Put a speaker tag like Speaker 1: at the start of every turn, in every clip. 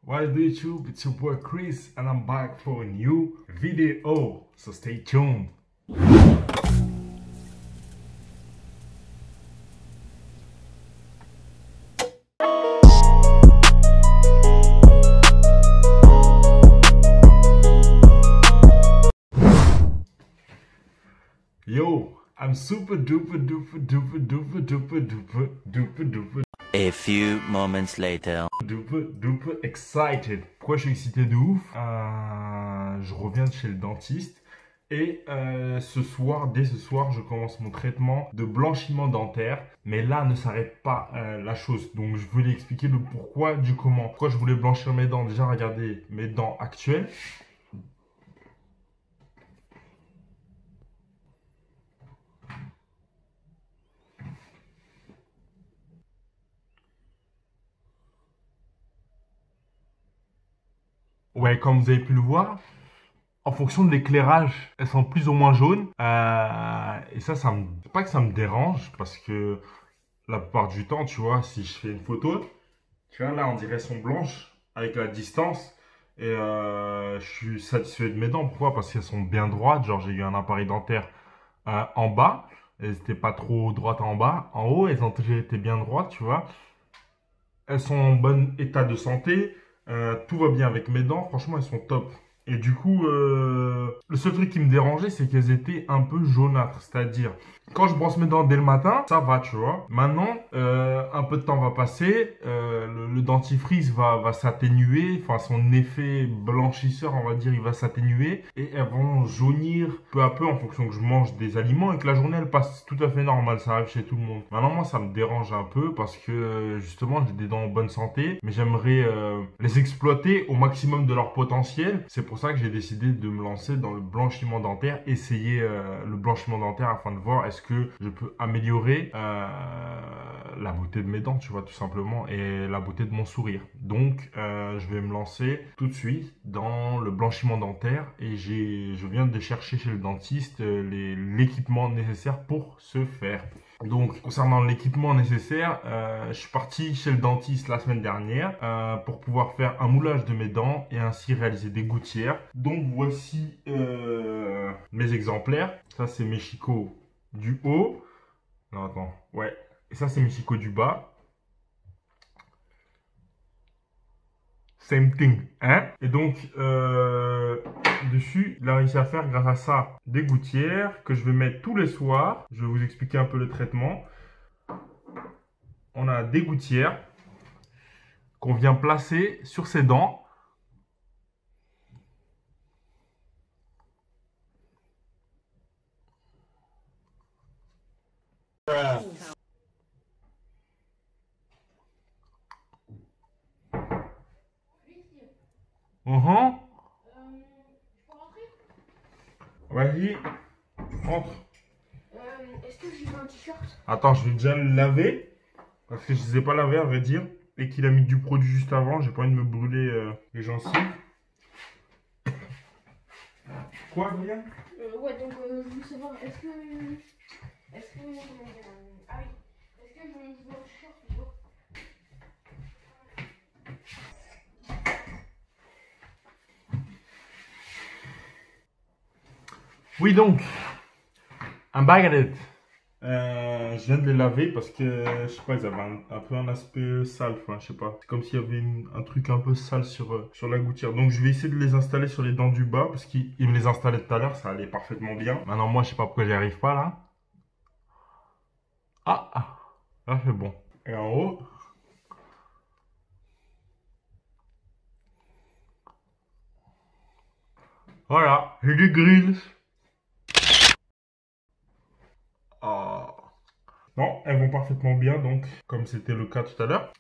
Speaker 1: What is YouTube? It's your boy Chris and I'm back for a new video, so stay tuned. Yo, I'm super duper duper duper duper duper duper duper duper
Speaker 2: A few moments later.
Speaker 1: duper excited. Pourquoi je suis excité de ouf? Je reviens de chez le dentiste et dès ce soir, je commence mon traitement de blanchiment dentaire. Mais là ne s'arrête pas la chose. Donc je voulais expliquer le pourquoi du comment. Pourquoi je voulais blanchir mes dents. Déjà regardez mes dents actuelles. Ouais, comme vous avez pu le voir, en fonction de l'éclairage, elles sont plus ou moins jaunes. Et ça c'est pas que ça me dérange, parce que la plupart du temps, tu vois, si je fais une photo, tu vois, là, on dirait elles sont blanches avec la distance. Et je suis satisfait de mes dents. Pourquoi? Parce qu'elles sont bien droites. Genre, j'ai eu un appareil dentaire en bas. Elles n'étaient pas trop droites en bas. En haut, elles ont toujours été bien droites, tu vois. Elles sont en bon état de santé. Tout va bien avec mes dents. Franchement, elles sont top. Et du coup, le seul truc qui me dérangeait, c'est qu'elles étaient un peu jaunâtres. C'est-à-dire, quand je brosse mes dents dès le matin, ça va, tu vois. Maintenant, un peu de temps va passer, le dentifrice va s'atténuer. Enfin, son effet blanchisseur, on va dire, il va s'atténuer. Et elles vont jaunir peu à peu en fonction que je mange des aliments et que la journée, elle passe tout à fait normal. Ça arrive chez tout le monde. Maintenant, moi, ça me dérange un peu parce que, justement, j'ai des dents en bonne santé. Mais j'aimerais les exploiter au maximum de leur potentiel. C'est pour ça que j'ai décidé de me lancer dans le blanchiment dentaire, essayer le blanchiment dentaire afin de voir est-ce que je peux améliorer la beauté de mes dents, tu vois, tout simplement, et la beauté de mon sourire. Donc, je vais me lancer tout de suite dans le blanchiment dentaire et je viens de chercher chez le dentiste l'équipement nécessaire pour ce faire. Donc, concernant l'équipement nécessaire, je suis parti chez le dentiste la semaine dernière pour pouvoir faire un moulage de mes dents et ainsi réaliser des gouttières. Donc, voici mes exemplaires. Ça, c'est mes chicots du haut. Non, attends. Ouais. Et ça, c'est mes chicots du bas. Same thing, hein? Et donc, dessus, il a réussi à faire, grâce à ça, des gouttières que je vais mettre tous les soirs. Je vais vous expliquer un peu le traitement. On a des gouttières qu'on vient placer sur ses dents. Vas-y, rentre.
Speaker 3: Est-ce que j'ai un t-shirt?
Speaker 1: Attends, je vais déjà le laver. Parce que je ne les ai pas lavés, à vrai dire. Et qu'il a mis du produit juste avant. J'ai pas envie de me brûler les gencives. Quoi, William?
Speaker 3: Ouais, donc je veux savoir, est-ce que comment dire, ah oui, est-ce que je vais voir le t-shirt plutôt?
Speaker 1: Oui, donc, un baguette. Je viens de les laver parce que, je sais pas, ils avaient un peu un aspect sale, enfin, je sais pas. C'est comme s'il y avait un truc un peu sale sur la gouttière. Donc, je vais essayer de les installer sur les dents du bas parce qu'il me les installait tout à l'heure, ça allait parfaitement bien. Maintenant, moi, je sais pas pourquoi j'y arrive pas, là. Là, c'est bon. Et en haut. Voilà, j'ai des grilles. Non, elles vont parfaitement bien, donc, comme c'était le cas tout à l'heure.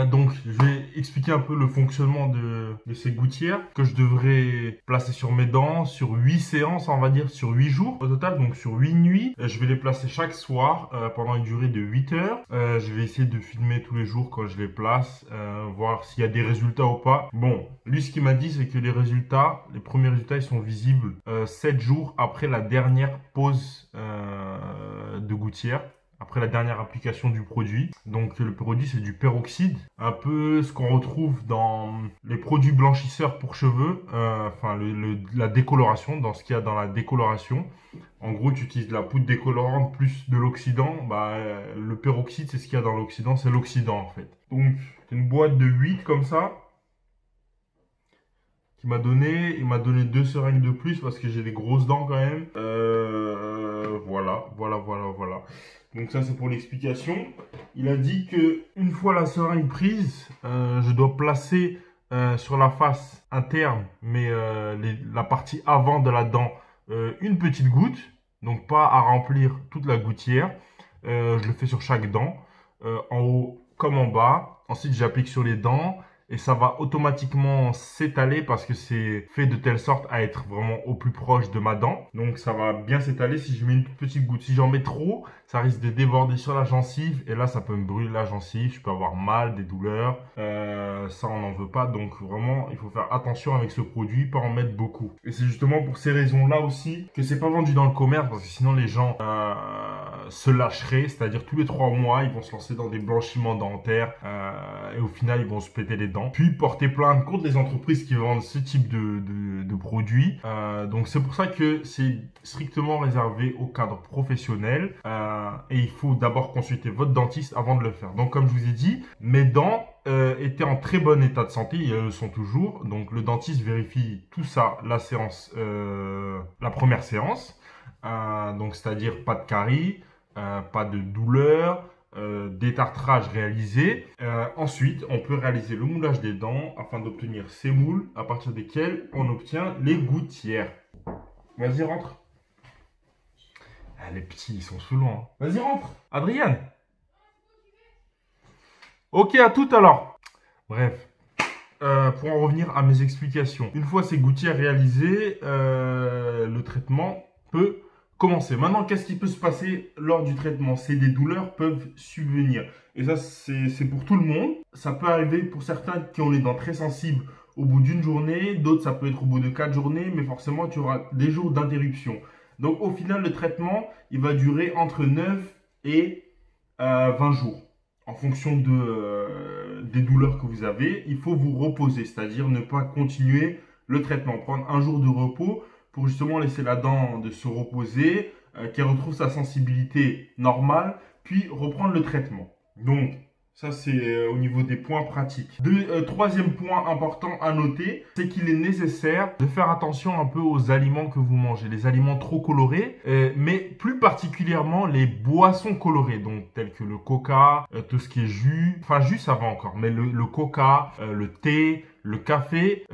Speaker 1: Donc, je vais expliquer un peu le fonctionnement de ces gouttières que je devrais placer sur mes dents sur 8 séances, on va dire, sur 8 jours au total, donc sur 8 nuits. Je vais les placer chaque soir pendant une durée de 8 heures. Je vais essayer de filmer tous les jours quand je les place, voir s'il y a des résultats ou pas. Bon, lui, ce qu'il m'a dit, c'est que les premiers résultats, ils sont visibles 7 jours après la dernière pause de gouttière. après la dernière application du produit. Donc le produit c'est du peroxyde, un peu ce qu'on retrouve dans les produits blanchisseurs pour cheveux, enfin la décoloration, dans ce qu'il y a dans la décoloration. En gros, tu utilises de la poudre décolorante plus de l'oxydant. Le peroxyde, c'est ce qu'il y a dans l'oxydant, c'est l'oxydant en fait. Donc, c'est une boîte de 8 comme ça. Il m'a donné 2 seringues de plus parce que j'ai des grosses dents quand même. Voilà. Donc ça, c'est pour l'explication. Il a dit que une fois la seringue prise, je dois placer sur la face interne, mais la partie avant de la dent, une petite goutte, donc pas à remplir toute la gouttière. Je le fais sur chaque dent, en haut comme en bas. Ensuite, j'applique sur les dents et ça va automatiquement s'étaler parce que c'est fait de telle sorte à être vraiment au plus proche de ma dent. Donc ça va bien s'étaler si je mets une toute petite goutte. Si j'en mets trop, ça risque de déborder sur la gencive et là ça peut me brûler la gencive, je peux avoir mal, des douleurs. Ça on n'en veut pas, donc vraiment il faut faire attention avec ce produit, pas en mettre beaucoup. Et c'est justement pour ces raisons-là aussi que c'est pas vendu dans le commerce parce que sinon les gens se lâcheraient, c'est-à-dire tous les 3 mois ils vont se lancer dans des blanchiments dentaires et au final ils vont se péter les dents. Puis porter plainte contre les entreprises qui vendent ce type de produits. Donc c'est pour ça que c'est strictement réservé au cadre professionnel et il faut d'abord consulter votre dentiste avant de le faire. Donc comme je vous ai dit, mes dents étaient en très bon état de santé, et elles le sont toujours. Donc le dentiste vérifie tout ça la première séance. Donc c'est-à-dire pas de caries, pas de douleur, détartrage réalisé. Ensuite, on peut réaliser le moulage des dents afin d'obtenir ces moules à partir desquels on obtient les gouttières. Vas-y, rentre. Les petits, ils sont saoulants. Hein. Vas-y, rentre. Adrienne. Ok, à tout alors. Bref. Pour en revenir à mes explications. Une fois ces gouttières réalisées, le traitement peut commencer. Maintenant, qu'est-ce qui peut se passer lors du traitement? C'est des douleurs peuvent subvenir. Et ça, c'est pour tout le monde. Ça peut arriver pour certains qui ont les dents très sensibles au bout d'une journée. D'autres, ça peut être au bout de 4 journées. Mais forcément, tu auras des jours d'interruption. Donc, au final, le traitement, il va durer entre 9 et 20 jours. En fonction des douleurs que vous avez, il faut vous reposer. C'est-à-dire ne pas continuer le traitement. Prendre un jour de repos pour justement laisser la dent de se reposer, qu'elle retrouve sa sensibilité normale, puis reprendre le traitement. Donc, ça c'est au niveau des points pratiques. Troisième point important à noter, c'est qu'il est nécessaire de faire attention un peu aux aliments que vous mangez. Les aliments trop colorés, mais plus particulièrement les boissons colorées, donc telles que le coca, tout ce qui est jus. Enfin, jus ça va encore, mais le coca, le thé, le café,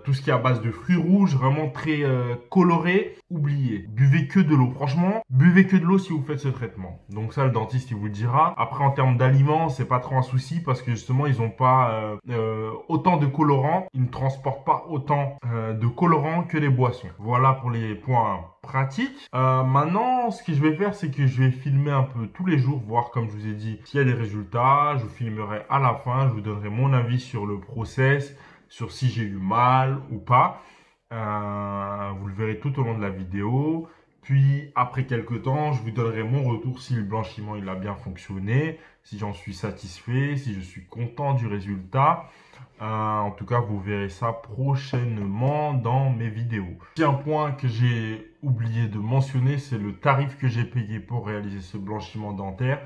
Speaker 1: tout ce qui est à base de fruits rouges, vraiment très coloré, oubliez. Buvez que de l'eau. Franchement, buvez que de l'eau si vous faites ce traitement. Donc ça, le dentiste, il vous le dira. Après, en termes d'aliments, c'est pas trop un souci parce que justement, ils n'ont pas autant de colorants. Ils ne transportent pas autant de colorants que les boissons. Voilà pour les points pratiques. Maintenant, ce que je vais faire, c'est que je vais filmer un peu tous les jours, voir, comme je vous ai dit, s'il y a des résultats. Je vous filmerai à la fin. Je vous donnerai mon avis sur le process, sur si j'ai eu mal ou pas. Vous le verrez tout au long de la vidéo. Puis après quelques temps, je vous donnerai mon retour si le blanchiment il a bien fonctionné, si j'en suis satisfait, si je suis content du résultat. En tout cas, vous verrez ça prochainement dans mes vidéos. Il y a un point que j'ai oublié de mentionner, c'est le tarif que j'ai payé pour réaliser ce blanchiment dentaire.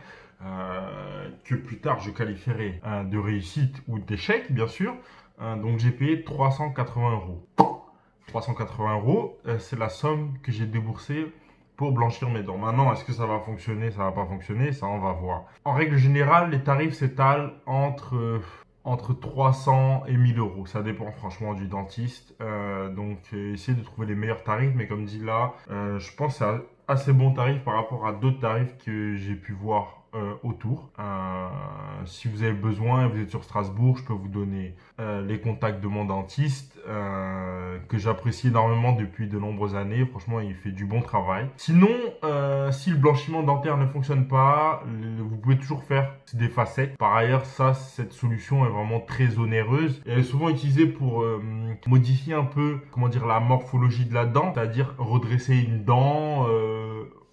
Speaker 1: Que plus tard je qualifierai de réussite ou d'échec, bien sûr. Donc j'ai payé 380 euros. 380 euros, c'est la somme que j'ai déboursée pour blanchir mes dents. Maintenant, est-ce que ça va fonctionner, ça va pas fonctionner, ça on va voir. En règle générale, les tarifs s'étalent entre 300 et 1000 euros. Ça dépend franchement du dentiste. Donc essayez de trouver les meilleurs tarifs, mais comme dit là, je pense que c'est assez bon tarif par rapport à d'autres tarifs que j'ai pu voir autour. Si vous avez besoin et vous êtes sur Strasbourg, je peux vous donner les contacts de mon dentiste que j'apprécie énormément depuis de nombreuses années. Franchement, il fait du bon travail. Sinon, si le blanchiment dentaire ne fonctionne pas, vous pouvez toujours faire des facettes. Par ailleurs, cette solution est vraiment très onéreuse et elle est souvent utilisée pour modifier un peu, comment dire, la morphologie de la dent, c'est-à-dire redresser une dent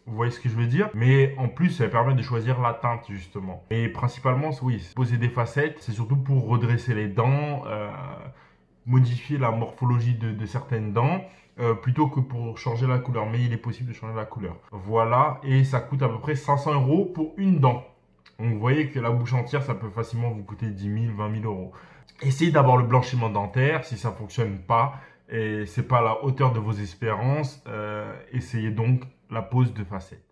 Speaker 1: Vous voyez ce que je veux dire? Mais en plus, ça permet de choisir la teinte, justement. Et principalement, oui, poser des facettes, c'est surtout pour redresser les dents, modifier la morphologie de certaines dents, plutôt que pour changer la couleur. Mais il est possible de changer la couleur. Voilà, et ça coûte à peu près 500 € pour une dent. Donc vous voyez que la bouche entière, ça peut facilement vous coûter 10 000, 20 000 €. Essayez d'avoir le blanchiment dentaire. Si ça ne fonctionne pas et c'est pas à la hauteur de vos espérances, essayez donc la pose de facettes.